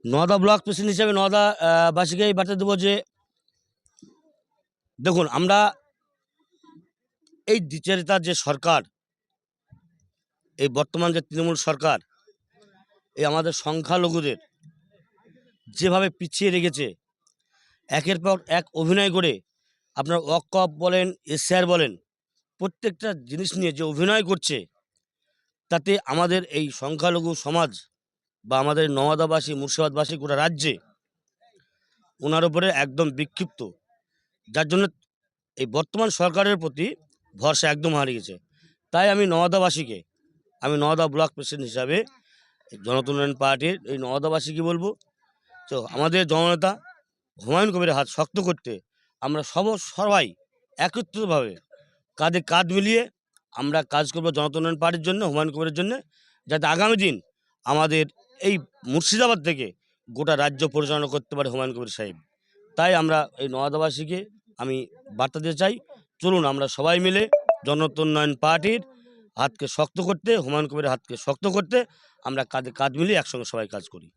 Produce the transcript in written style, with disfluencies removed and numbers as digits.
Nowda block president হিসেবে নওদা বাসীকে এই বার্তা দেবো যে দেখুন, আমরা এই দ্বিচারিতার যে সরকার, এই বর্তমান যে তৃণমূল সরকার, এই আমাদের সংখ্যালঘুদের যেভাবে পিছিয়ে রেখেছে, একের পর এক অভিনয় করে, আপনার ওয়াকফ বলেন, এসআর বলেন, প্রত্যেকটা জিনিস নিয়ে যে অভিনয় করছে, তাতে আমাদের এই সংখ্যালঘু সমাজ বা আমাদের নওয়াদাবাসী, মুর্শিদাবাদবাসী, গোটা রাজ্যে ওনার উপরে একদম বিক্ষিপ্ত, যার জন্য এই বর্তমান সরকারের প্রতি ভরসা একদম হারিয়ে গেছে। তাই আমি নওয়াদাবাসীকে, আমি নওদা ব্লক প্রেসিডেন্ট হিসাবে জনতা উন্নয়ন পার্টির এই নওয়াদাবাসীকে বলবো, তো আমাদের জননেতা হুমায়ুন কবিরের হাত শক্ত করতে আমরা সবাই একত্রিতভাবে কাঁধে কাঁধ মিলিয়ে আমরা কাজ করবো জনতা উন্নয়ন পার্টির জন্য, হুমায়ুন কবিরের জন্য, যাতে আগামী দিন আমাদের এই মুর্শিদাবাদ থেকে গোটা রাজ্য পরিচালনা করতে পারে হুমায়ুন কবির সাহেব। তাই আমরা এই নওয়াদাবাসীকে আমি বার্তা দিতে চাই, চলুন আমরা সবাই মিলে জনতা উন্নয়ন পার্টির হাতকে শক্ত করতে, হুমায়ুন কবিরের হাতকে শক্ত করতে আমরা কাঁধে কাঁধ মিলিয়ে একসঙ্গে সবাই কাজ করি।